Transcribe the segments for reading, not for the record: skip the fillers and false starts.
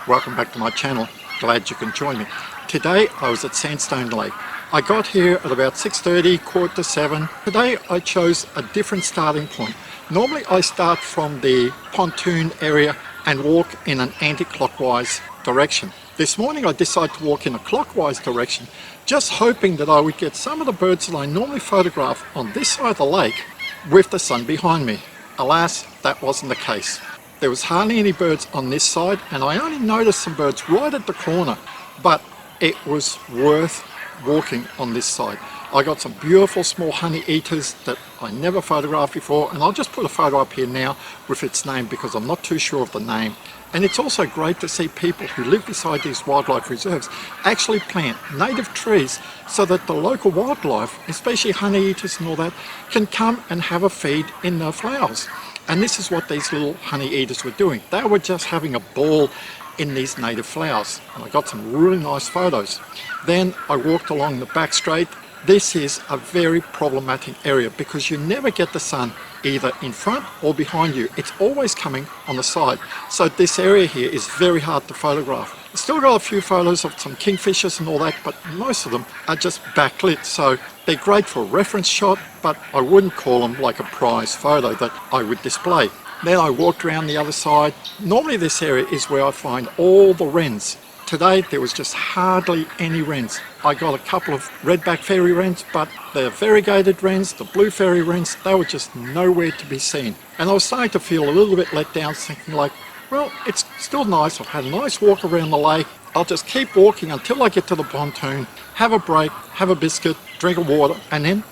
welcome back to my channel. Glad you can join me. Today I was at Sandstone Lake. I got here at about 6:30, 6:45. Today I chose a different starting point. Normally I start from the pontoon area and walk in an anti-clockwise direction. This morning I decided to walk in a clockwise direction, just hoping that I would get some of the birds that I normally photograph on this side of the lake with the sun behind me. Alas, that wasn't the case. There was hardly any birds on this side, and I only noticed some birds right at the corner, but it was worth walking on this side. I got some beautiful small honeyeaters that I never photographed before, and I'll just put a photo up here now with its name because I'm not too sure of the name. And it's also great to see people who live beside these wildlife reserves actually plant native trees so that the local wildlife, especially honeyeaters and all that, can come and have a feed in the flowers. And this is what these little honeyeaters were doing. They were just having a ball in these native flowers. And I got some really nice photos. Then I walked along the back straight. This is a very problematic area because you never get the sun either in front or behind you. It's always coming on the side. So this area here is very hard to photograph. I still got a few photos of some kingfishers and all that, but most of them are just backlit. So they're great for a reference shot, but I wouldn't call them like a prize photo that I would display. Then I walked around the other side. Normally this area is where I find all the wrens. Today there was just hardly any wrens. I got a couple of redback fairy-wrens, but the variegated wrens, the blue fairy-wrens, they were just nowhere to be seen. And I was starting to feel a little bit let down, thinking like, well, it's still nice. I've had a nice walk around the lake. I'll just keep walking until I get to the pontoon, have a break, have a biscuit, drink of water, and then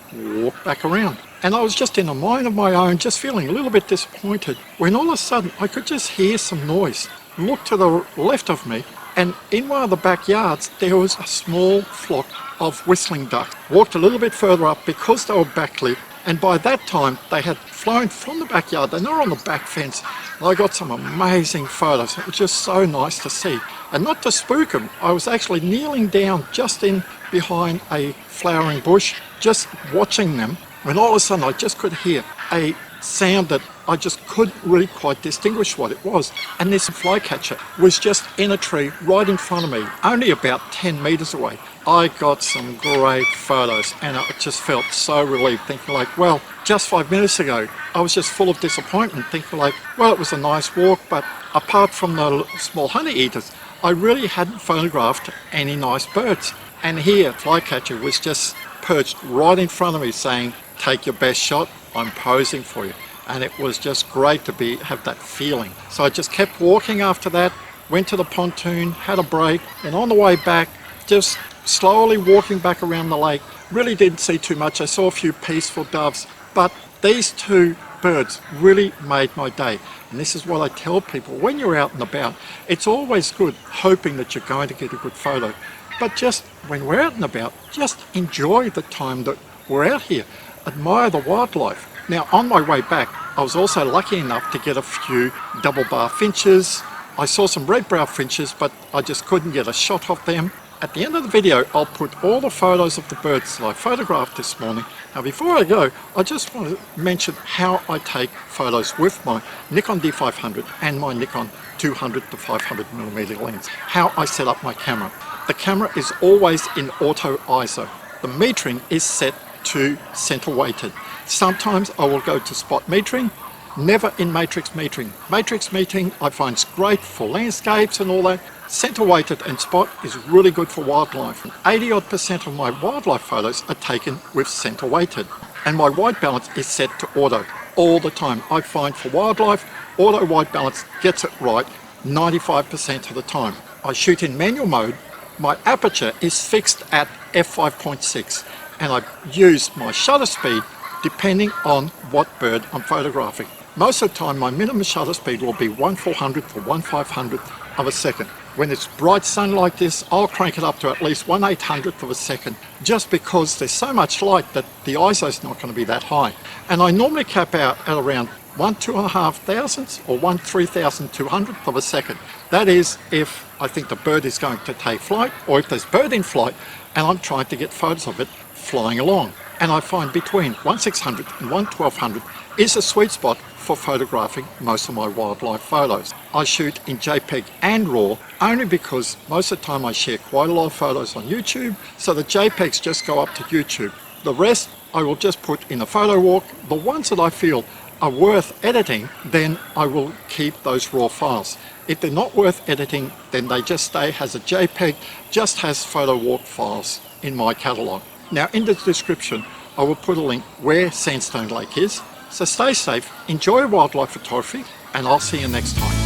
walk back around. And I was just in a mind of my own, just feeling a little bit disappointed, when all of a sudden I could just hear some noise. Look to the left of me, and in one of the backyards there was a small flock of whistling ducks. Walked a little bit further up because they were backlit, and by that time they had flown from the backyard. They were on the back fence, and I got some amazing photos. It was just so nice to see. And not to spook them, I was actually kneeling down just in behind a flowering bush, just watching them, when all of a sudden I just could hear a sound that I just couldn't really quite distinguish what it was. And this flycatcher was just in a tree right in front of me, only about 10 meters away. I got some great photos, and I just felt so relieved, thinking like, well, just 5 minutes ago I was just full of disappointment, thinking like, well, it was a nice walk, but apart from the small honeyeaters, I really hadn't photographed any nice birds. And here flycatcher was just perched right in front of me saying, take your best shot, I'm posing for you. And it was just great to have that feeling. So I just kept walking after that, went to the pontoon, had a break, and on the way back, just slowly walking back around the lake. Really didn't see too much. I saw a few peaceful doves, but these two birds really made my day. And this is what I tell people, when you're out and about, it's always good hoping that you're going to get a good photo. But just when we're out and about, just enjoy the time that we're out here. Admire the wildlife. Now on my way back, I was also lucky enough to get a few double bar finches. I saw some red-browed finches, but I just couldn't get a shot of them. At the end of the video, I'll put all the photos of the birds that I photographed this morning. Now before I go, I just want to mention how I take photos with my Nikon D500 and my Nikon 200 to 500mm lens. How I set up my camera. The camera is always in auto ISO. The metering is set to center weighted. Sometimes I will go to spot metering, never in matrix metering. Matrix metering I find is great for landscapes and all that. Center weighted and spot is really good for wildlife. 80% of my wildlife photos are taken with center weighted. And my white balance is set to auto all the time. I find for wildlife, auto white balance gets it right 95% of the time. I shoot in manual mode. My aperture is fixed at f5.6. and I use my shutter speed depending on what bird I'm photographing. Most of the time my minimum shutter speed will be 1/400th or 1/500th of a second. When it's bright sun like this, I'll crank it up to at least 1/800th of a second, just because there's so much light that the ISO is not going to be that high. And I normally cap out at around 1/2,500th or 1/3200th of a second. That is if I think the bird is going to take flight, or if there's bird in flight and I'm trying to get photos of it flying along. And I find between 1/600th and 1/1200th is a sweet spot for photographing most of my wildlife photos. I shoot in JPEG and RAW only because most of the time I share quite a lot of photos on YouTube, so the JPEGs just go up to YouTube. The rest I will just put in a photo walk. The ones that I feel are worth editing, then I will keep those raw files. If they're not worth editing, then they just stay as a JPEG, just has photo walk files in my catalogue. Now in the description I will put a link where Sandstone Lake is. So stay safe, enjoy wildlife photography, and I'll see you next time.